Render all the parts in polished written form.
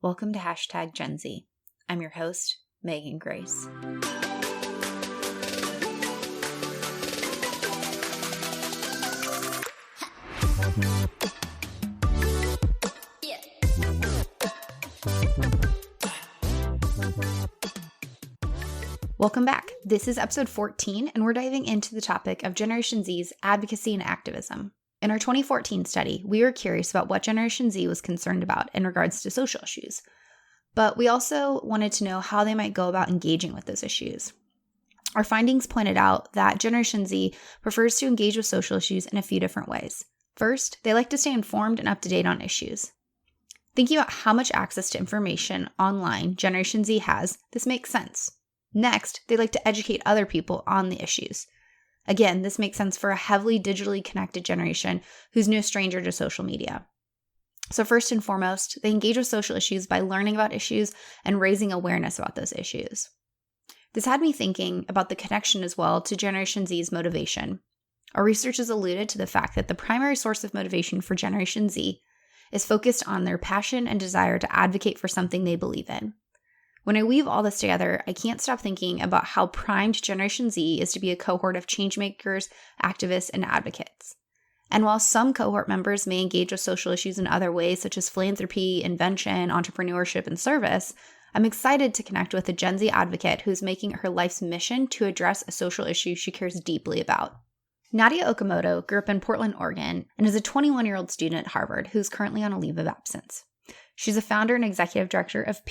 Welcome to #Gen Z. I'm your host, Megan Grace. Welcome back. This is episode 14, and we're diving into the topic of Generation Z's advocacy and activism. In our 2014 study, we were curious about what Generation Z was concerned about in regards to social issues, but we also wanted to know how they might go about engaging with those issues. Our findings pointed out that Generation Z prefers to engage with social issues in a few different ways. First, they like to stay informed and up to date on issues. Thinking about how much access to information online Generation Z has, this makes sense. Next, they like to educate other people on the issues. Again, this makes sense for a heavily digitally connected generation who's no stranger to social media. So first and foremost, they engage with social issues by learning about issues and raising awareness about those issues. This had me thinking about the connection as well to Generation Z's motivation. Our research has alluded to the fact that the primary source of motivation for Generation Z is focused on their passion and desire to advocate for something they believe in. When I weave all this together, I can't stop thinking about how primed Generation Z is to be a cohort of changemakers, activists, and advocates. And while some cohort members may engage with social issues in other ways, such as philanthropy, invention, entrepreneurship, and service, I'm excited to connect with a Gen Z advocate who's making her life's mission to address a social issue she cares deeply about. Nadya Okamoto grew up in Portland, Oregon, and is a 21-year-old student at Harvard who's currently on a leave of absence. She's a founder and executive director of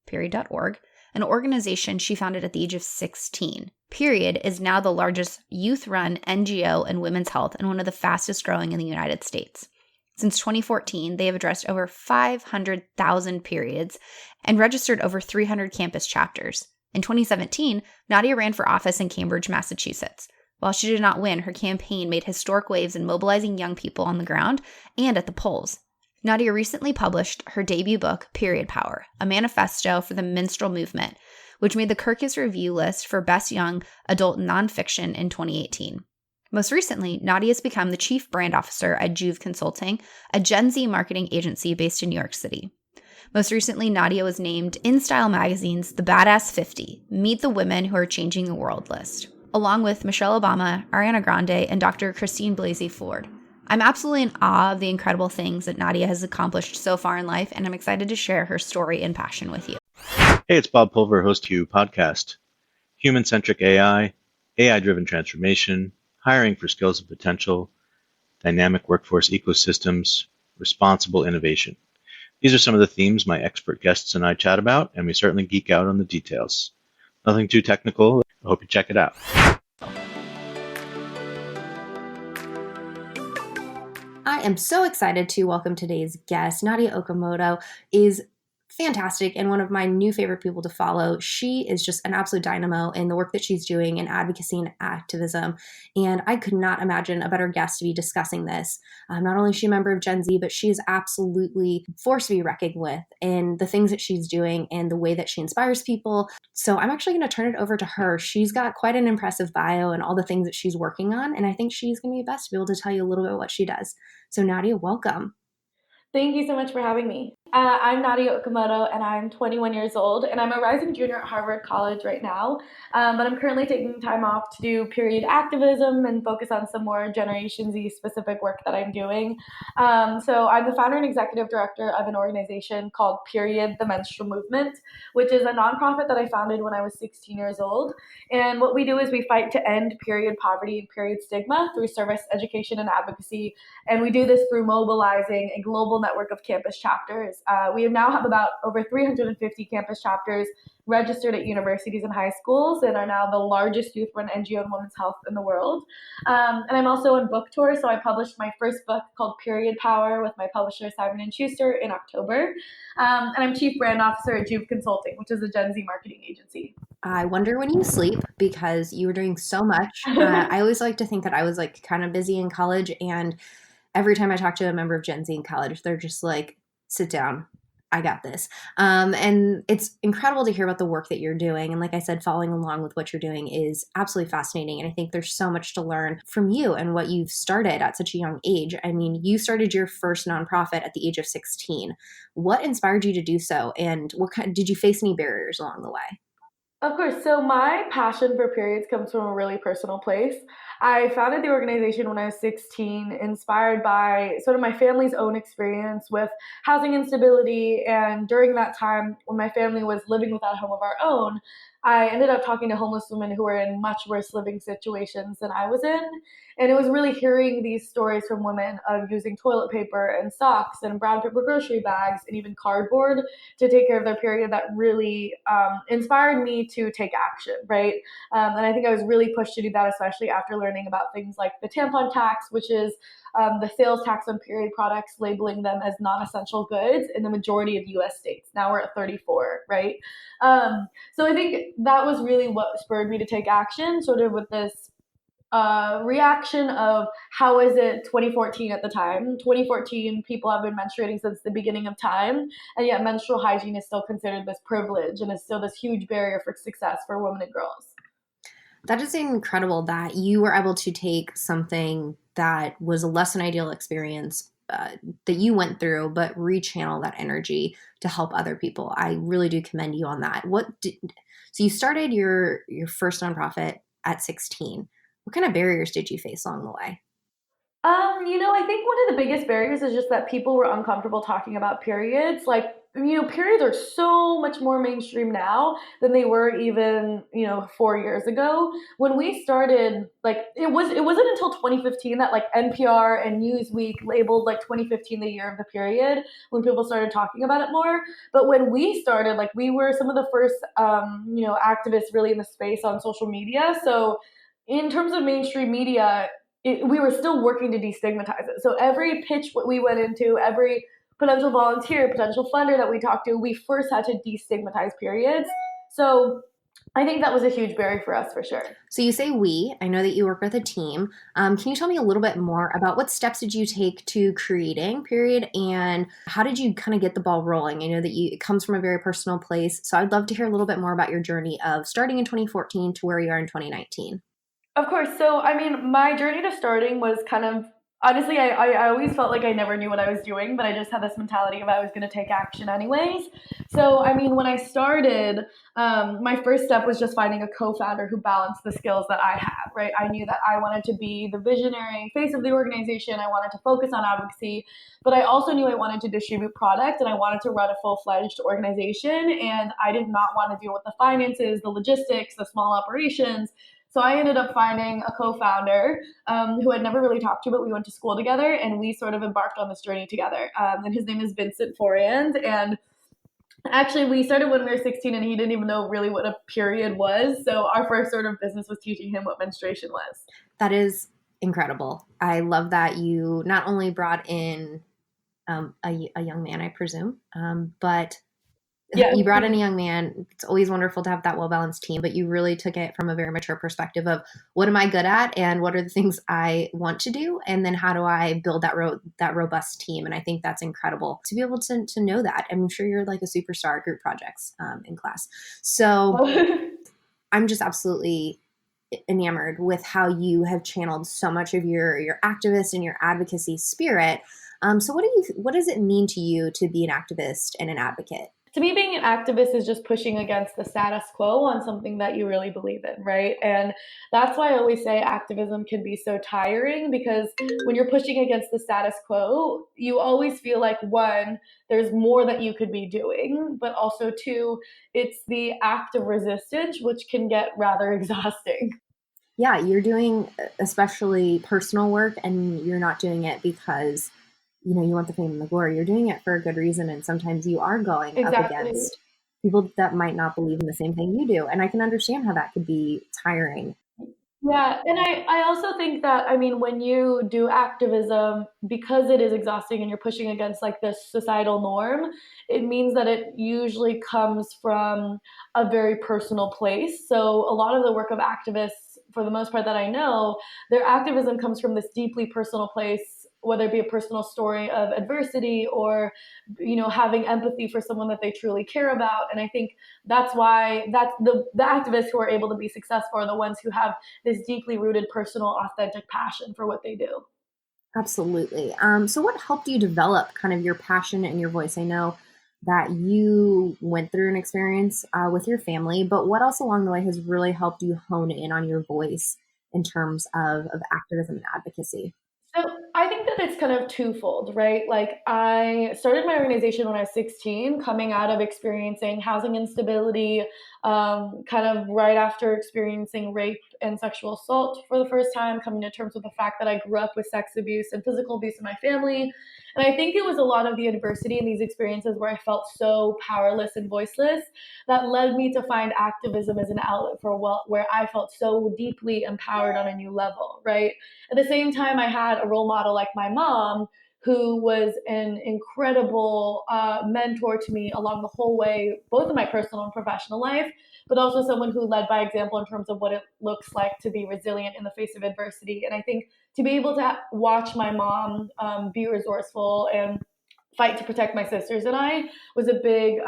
Period.org, an organization she founded at the age of 16. Period is now the largest youth-run NGO in women's health and one of the fastest growing in the United States. Since 2014, they have addressed over 500,000 periods and registered over 300 campus chapters. In 2017, Nadya ran for office in Cambridge, Massachusetts. While she did not win, her campaign made historic waves in mobilizing young people on the ground and at the polls. Nadya recently published her debut book, Period Power, a manifesto for the menstrual movement, which made the Kirkus Review list for Best Young Adult Nonfiction in 2018. Most recently, Nadya has become the Chief Brand Officer at Juve Consulting, a Gen Z marketing agency based in New York City. Most recently, Nadya was named InStyle Magazine's The Badass 50, Meet the Women Who Are Changing the World list, along with Michelle Obama, Ariana Grande, and Dr. Christine Blasey Ford. I'm absolutely in awe of the incredible things that Nadya has accomplished so far in life, and I'm excited to share her story and passion with you. Hey, it's Bob Pulver, host to podcast. Human-centric AI, AI-driven transformation, hiring for skills and potential, dynamic workforce ecosystems, responsible innovation. These are some of the themes my expert guests and I chat about, and we certainly geek out on the details. Nothing too technical. I hope you check it out. I am so excited to welcome today's guest. Nadya Okamoto is fantastic and one of my new favorite people to follow. She is just an absolute dynamo in the work that she's doing in advocacy and activism. And I could not imagine a better guest to be discussing this. Not only is she a member of Gen Z, but she is absolutely a force to be reckoned with in the things that she's doing and the way that she inspires people. So I'm actually going to turn it over to her. She's got quite an impressive bio and all the things that she's working on. And I think she's going to be best to be able to tell you a little bit what she does. So Nadya, welcome. Thank you so much for having me. I'm Nadya Okamoto, and I'm 21 years old, and I'm a rising junior at Harvard College right now, but I'm currently taking time off to do period activism and focus on some more Generation Z specific work that I'm doing. So I'm the founder and executive director of an organization called Period, the Menstrual Movement, which is a nonprofit that I founded when I was 16 years old. And what we do is we fight to end period poverty and period stigma through service, education, and advocacy. And we do this through mobilizing a global network of campus chapters. We now have about over 350 campus chapters registered at universities and high schools and are now the largest youth-run NGO in women's health in the world. And I'm also on book tour, so I published my first book called Period Power with my publisher Simon & Schuster in October. And I'm Chief Brand Officer at Juve Consulting, which is a Gen Z marketing agency. I wonder when you sleep because you were doing so much. I always like to think that I was like kind of busy in college, and every time I talk to a member of Gen Z in college, they're just like, sit down. I got this. And it's incredible to hear about the work that you're doing. And like I said, following along with what you're doing is absolutely fascinating. And I think there's so much to learn from you and what you've started at such a young age. I mean, you started your first nonprofit at the age of 16. What inspired you to do so? And did you face any barriers along the way? Of course. So my passion for periods comes from a really personal place. I founded the organization when I was 16, inspired by sort of my family's own experience with housing instability. And during that time, when my family was living without a home of our own, I ended up talking to homeless women who were in much worse living situations than I was in. And it was really hearing these stories from women of using toilet paper and socks and brown paper grocery bags and even cardboard to take care of their period that really inspired me to take action, right? And I think I was really pushed to do that, especially after learning about things like the tampon tax, which is the sales tax on period products, labeling them as non-essential goods in the majority of US states. Now we're at 34, right? So I think that was really what spurred me to take action, sort of with this reaction of how is it 2014 at the time. 2014, people have been menstruating since the beginning of time, and yet menstrual hygiene is still considered this privilege and is still this huge barrier for success for women and girls. That is incredible that you were able to take something that was a less than ideal experience that you went through, but rechannel that energy to help other people. I really do commend you on that. So you started your first nonprofit at 16. What kind of barriers did you face along the way? I think one of the biggest barriers is just that people were uncomfortable talking about periods. Like, periods are so much more mainstream now than they were even, 4 years ago. When we started, like, it wasn't until 2015 that like NPR and Newsweek labeled like 2015 the year of the period when people started talking about it more. But when we started, like, we were some of the first, activists really in the space on social media. So in terms of mainstream media, we were still working to destigmatize it. So every pitch we went into, every potential volunteer, potential funder that we talked to, we first had to destigmatize periods. So I think that was a huge barrier for us for sure. So you say we. I know that you work with a team. Can you tell me a little bit more about what steps did you take to creating Period, and how did you kind of get the ball rolling? I know that it comes from a very personal place, so I'd love to hear a little bit more about your journey of starting in 2014 to where you are in 2019. Of course. So, I mean, my journey to starting was kind of honestly, I always felt like I never knew what I was doing, but I just had this mentality of I was going to take action anyways. So, I mean, when I started, my first step was just finding a co founder who balanced the skills that I have, right? I knew that I wanted to be the visionary face of the organization, I wanted to focus on advocacy, but I also knew I wanted to distribute product and I wanted to run a full fledged organization. And I did not want to deal with the finances, the logistics, the small operations. So I ended up finding a co-founder who I'd never really talked to, but we went to school together and we sort of embarked on this journey together. And his name is Vincent Foriand. And actually, we started when we were 16 and he didn't even know really what a period was. So our first sort of business was teaching him what menstruation was. That is incredible. I love that you not only brought in a young man, I presume, but Yeah. you brought in a young man. It's always wonderful to have that well-balanced team, but you really took it from a very mature perspective of what am I good at and what are the things I want to do? And then how do I build that robust team? And I think that's incredible to be able to know that. I'm sure you're like a superstar at group projects in class. So I'm just absolutely enamored with how you have channeled so much of your activist and your advocacy spirit. So what does it mean to you to be an activist and an advocate? To me, being an activist is just pushing against the status quo on something that you really believe in, right? And that's why I always say activism can be so tiring, because when you're pushing against the status quo, you always feel like, one, there's more that you could be doing, but also two, it's the act of resistance, which can get rather exhausting. Yeah, you're doing especially personal work and you're not doing it because you want the fame and the glory. You're doing it for a good reason. And sometimes you are going up against people that might not believe in the same thing you do. And I can understand how that could be tiring. Yeah, and I also think that, I mean, when you do activism, because it is exhausting and you're pushing against like this societal norm, it means that it usually comes from a very personal place. So a lot of the work of activists, for the most part that I know, their activism comes from this deeply personal place whether it be a personal story of adversity or, having empathy for someone that they truly care about. And I think that's why the activists who are able to be successful are the ones who have this deeply rooted personal authentic passion for what they do. Absolutely. So what helped you develop kind of your passion and your voice? I know that you went through an experience with your family, but what else along the way has really helped you hone in on your voice in terms of activism and advocacy? So I think that it's kind of twofold, right? Like I started my organization when I was 16, coming out of experiencing housing instability, kind of right after experiencing rape and sexual assault for the first time, coming to terms with the fact that I grew up with sex abuse and physical abuse in my family. And I think it was a lot of the adversity in these experiences where I felt so powerless and voiceless that led me to find activism as an outlet for where I felt so deeply empowered on a new level, right? At the same time, I had a role model like my mom, who was an incredible mentor to me along the whole way, both in my personal and professional life, but also someone who led by example in terms of what it looks like to be resilient in the face of adversity. And I think to be able to watch my mom be resourceful and fight to protect my sisters and I was a big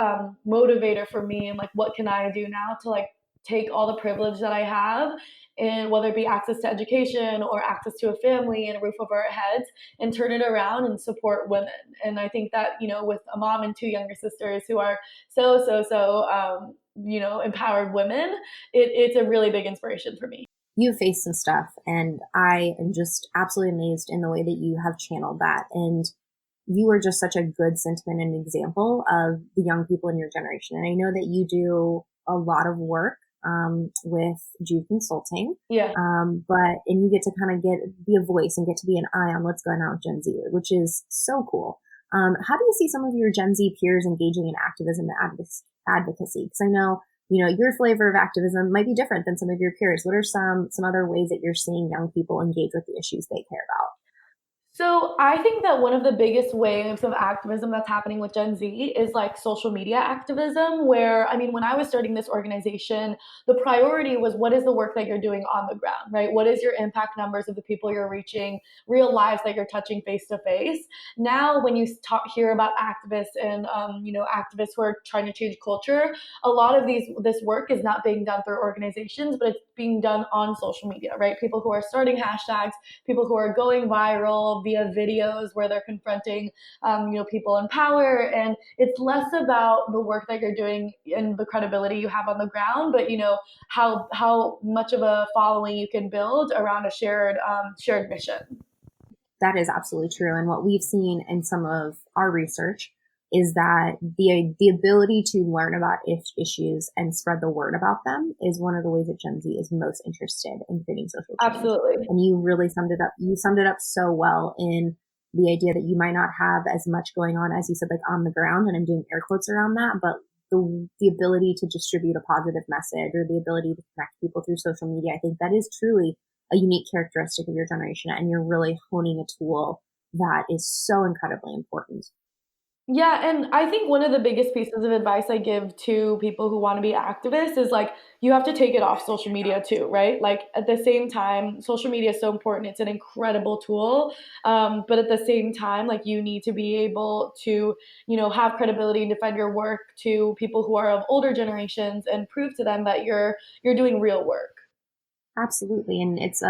motivator for me. And like, what can I do now to like take all the privilege that I have, and whether it be access to education or access to a family and a roof over our heads, and turn it around and support women. And I think that, with a mom and two younger sisters who are so empowered women, it's a really big inspiration for me. You faced some stuff, and I am just absolutely amazed in the way that you have channeled that. And you are just such a good sentiment and example of the young people in your generation. And I know that you do a lot of work with Jude Consulting. Yeah. And you get to kind of be a voice and get to be an eye on what's going on with Gen Z, which is so cool. How do you see some of your Gen Z peers engaging in activism and advocacy? Because I know, your flavor of activism might be different than some of your peers. What are some other ways that you're seeing young people engage with the issues they care about? So I think that one of the biggest waves of activism that's happening with Gen Z is like social media activism, where, I mean, when I was starting this organization, the priority was what is the work that you're doing on the ground, right? What is your impact numbers of the people you're reaching, real lives that you're touching face to face? Now, when you hear about activists and, activists who are trying to change culture, a lot of this work is not being done through organizations, but it's being done on social media, right? People who are starting hashtags, people who are going viral via videos where they're confronting, people in power. And it's less about the work that you're doing and the credibility you have on the ground, but how much of a following you can build around a shared mission. That is absolutely true. And what we've seen in some of our research is that the ability to learn about issues and spread the word about them is one of the ways that Gen Z is most interested in creating social change. Absolutely. And you really summed it up. You summed it up so well in the idea that you might not have as much going on, as you said, like on the ground, and I'm doing air quotes around that, but the ability to distribute a positive message or the ability to connect people through social media, I think that is truly a unique characteristic of your generation, and you're really honing a tool that is so incredibly important. Yeah, and I think one of the biggest pieces of advice I give to people who want to be activists is like, you have to take it off social media too, right? Like at the same time, social media is so important. It's an incredible tool. But at the same time, like you need to be able to, have credibility and defend your work to people who are of older generations and prove to them that you're doing real work. Absolutely. And it's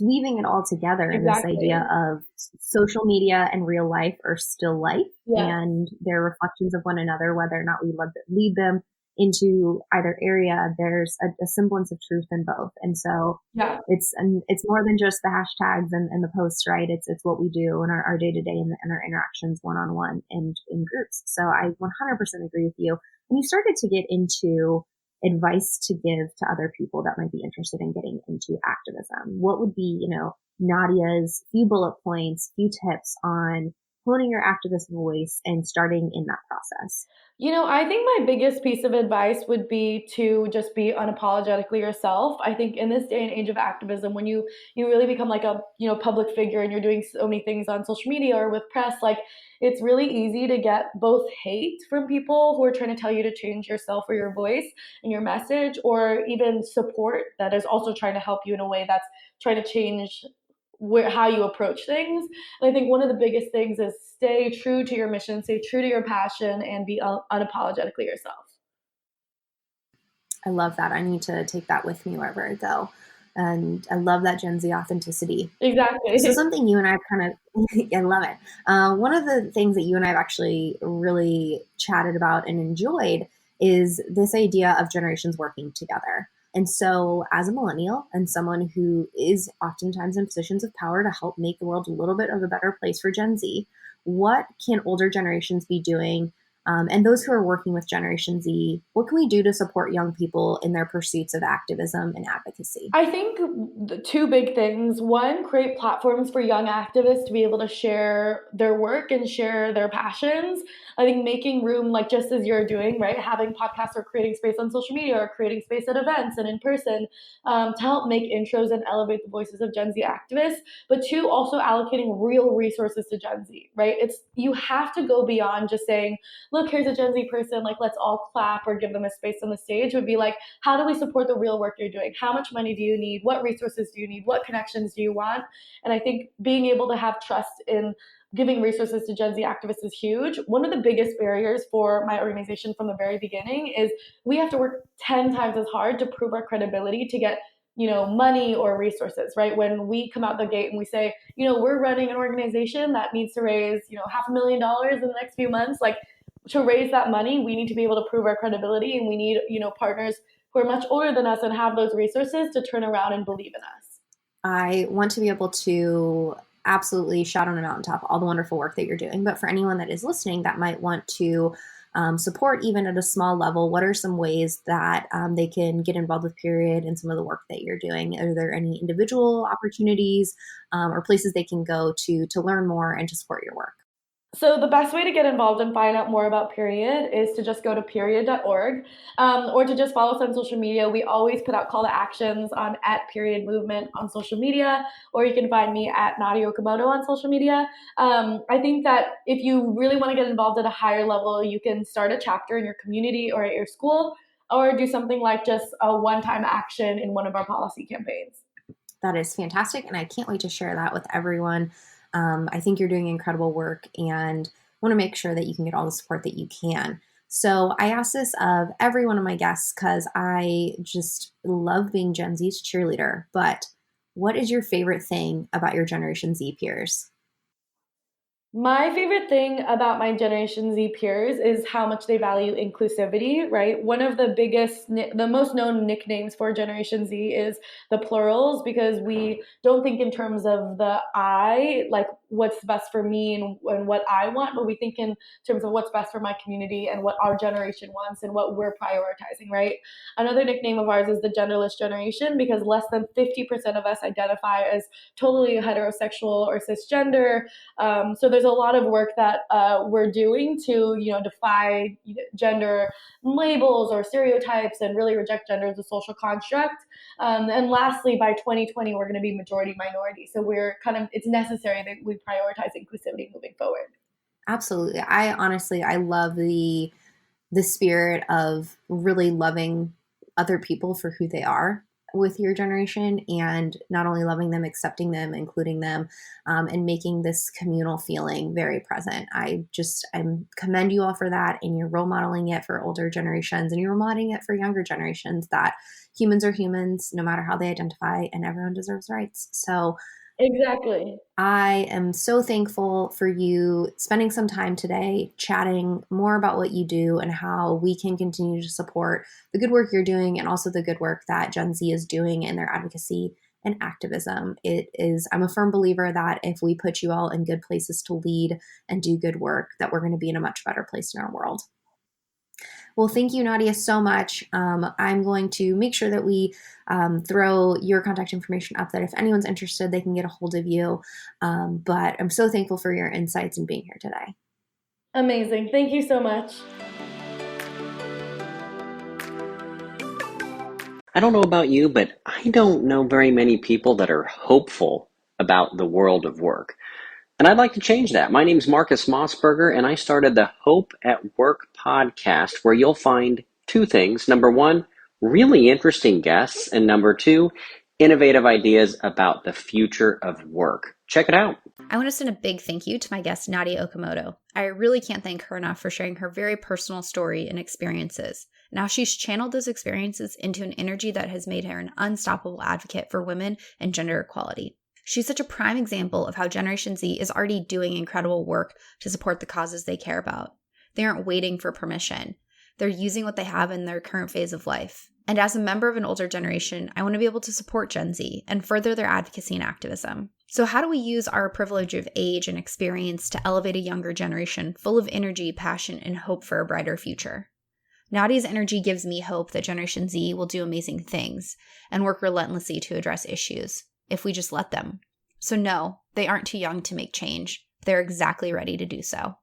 weaving it all together in this idea of social media and real life are still life, and they're reflections of one another, whether or not we lead them into either area. There's a semblance of truth in both. And so it's more than just the hashtags and the posts, right? It's what we do in our day to day and our interactions one-on-one and in groups. So I 100% agree with you. And you started to get into advice to give to other people that might be interested in getting into activism. What would be, Nadya's few bullet points, few tips on honing your activist voice and starting in that process? I think my biggest piece of advice would be to just be unapologetically yourself. I think in this day and age of activism, when you really become like a, public figure and you're doing so many things on social media or with press, like it's really easy to get both hate from people who are trying to tell you to change yourself or your voice and your message, or even support that is also trying to help you in a way that's trying to change how you approach things. And I think one of the biggest things is stay true to your mission, stay true to your passion, and be unapologetically yourself. I love that. I need to take that with me wherever I go. And I love that Gen Z authenticity. Exactly. So something you and I kind of, I love it. One of the things that you and I have actually really chatted about and enjoyed is this idea of generations working together. And so as a millennial and someone who is oftentimes in positions of power to help make the world a little bit of a better place for Gen Z, what can older generations be doing? And those who are working with Generation Z, what can we do to support young people in their pursuits of activism and advocacy? I think the two big things. One, create platforms for young activists to be able to share their work and share their passions. I think making room, like just as you're doing, right? Having podcasts or creating space on social media or creating space at events and in person to help make intros and elevate the voices of Gen Z activists. But two, also allocating real resources to Gen Z, right? You have to go beyond just saying, look, here's a Gen Z person, like let's all clap or give them a space on the stage. Would be like, how do we support the real work you're doing? How much money do you need? What resources do you need? What connections do you want? And I think being able to have trust in giving resources to Gen Z activists is huge. One of the biggest barriers for my organization from the very beginning is we have to work 10 times as hard to prove our credibility to get money or resources, right? When we come out the gate and we say, we're running an organization that needs to raise, $500,000 in the next few months, like to raise that money, we need to be able to prove our credibility, and we need, partners who are much older than us and have those resources to turn around and believe in us. I want to be able to absolutely shout on a mountaintop all the wonderful work that you're doing. But for anyone that is listening that might want to support even at a small level, what are some ways that they can get involved with Period and some of the work that you're doing? Are there any individual opportunities or places they can go to learn more and to support your work? So the best way to get involved and find out more about Period is to just go to period.org or to just follow us on social media. We always put out call to actions on @Period Movement on social media, or you can find me at Nadya Okamoto on social media. I think that if you really want to get involved at a higher level, you can start a chapter in your community or at your school, or do something like just a one-time action in one of our policy campaigns. That is fantastic, and I can't wait to share that with everyone. I think you're doing incredible work and want to make sure that you can get all the support that you can. So I ask this of every one of my guests because I just love being Gen Z's cheerleader. But what is your favorite thing about your Generation Z peers? My favorite thing about my Generation Z peers is how much they value inclusivity, right? One of the most known nicknames for Generation Z is the plurals, because we don't think in terms of the I, like what's best for me and what I want, but we think in terms of what's best for my community and what our generation wants and what we're prioritizing, right? Another nickname of ours is the genderless generation, because less than 50% of us identify as totally heterosexual or cisgender. So there's a lot of work that we're doing to, defy gender labels or stereotypes and really reject gender as a social construct. And lastly, by 2020, we're going to be majority minority. So it's necessary that we prioritize inclusivity moving forward. Absolutely. I love the spirit of really loving other people for who they are with your generation, and not only loving them, accepting them, including them, and making this communal feeling very present. I commend you all for that, and you're role modeling it for older generations, and you're modeling it for younger generations, that humans are humans no matter how they identify, and everyone deserves rights. So exactly. I am so thankful for you spending some time today chatting more about what you do and how we can continue to support the good work you're doing, and also the good work that Gen Z is doing in their advocacy and activism. I'm a firm believer that if we put you all in good places to lead and do good work, that we're going to be in a much better place in our world. Well, thank you, Nadya, so much. I'm going to make sure that we throw your contact information up, that if anyone's interested, they can get a hold of you. But I'm so thankful for your insights and being here today. Amazing. Thank you so much. I don't know about you, but I don't know very many people that are hopeful about the world of work. And I'd like to change that. My name's Marcus Mossberger, and I started the Hope at Work podcast, where you'll find two things. Number one, really interesting guests. And number two, innovative ideas about the future of work. Check it out. I want to send a big thank you to my guest, Nadya Okamoto. I really can't thank her enough for sharing her very personal story and experiences. Now she's channeled those experiences into an energy that has made her an unstoppable advocate for women and gender equality. She's such a prime example of how Generation Z is already doing incredible work to support the causes they care about. They aren't waiting for permission. They're using what they have in their current phase of life. And as a member of an older generation, I want to be able to support Gen Z and further their advocacy and activism. So how do we use our privilege of age and experience to elevate a younger generation full of energy, passion, and hope for a brighter future? Nadya's energy gives me hope that Generation Z will do amazing things and work relentlessly to address issues, if we just let them. So no, they aren't too young to make change. They're exactly ready to do so.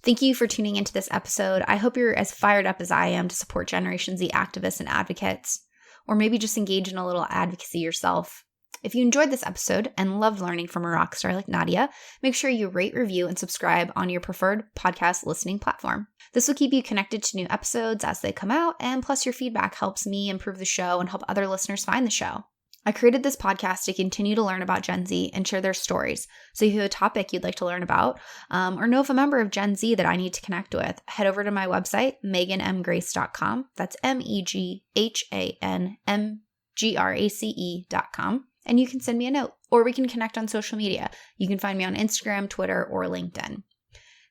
Thank you for tuning into this episode. I hope you're as fired up as I am to support Generation Z activists and advocates, or maybe just engage in a little advocacy yourself. If you enjoyed this episode and loved learning from a rock star like Nadya, make sure you rate, review, and subscribe on your preferred podcast listening platform. This will keep you connected to new episodes as they come out, and plus your feedback helps me improve the show and help other listeners find the show. I created this podcast to continue to learn about Gen Z and share their stories. So if you have a topic you'd like to learn about, or know of a member of Gen Z that I need to connect with, head over to my website, meganmgrace.com. That's MEGHANMGRACE.com. And you can send me a note, or we can connect on social media. You can find me on Instagram, Twitter, or LinkedIn.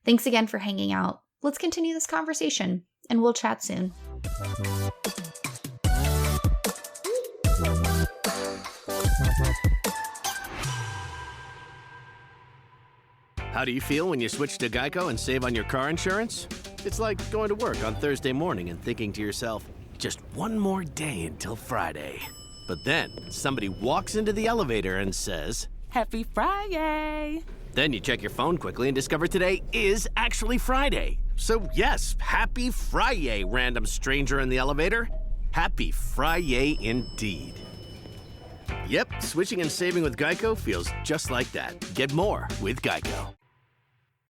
Thanks again for hanging out. Let's continue this conversation, and we'll chat soon. How do you feel when you switch to Geico and save on your car insurance? It's like going to work on Thursday morning and thinking to yourself, just one more day until Friday. But then somebody walks into the elevator and says, Happy Friday! Then you check your phone quickly and discover today is actually Friday. So yes, happy Friday, random stranger in the elevator. Happy Friday indeed. Yep, switching and saving with Geico feels just like that. Get more with Geico.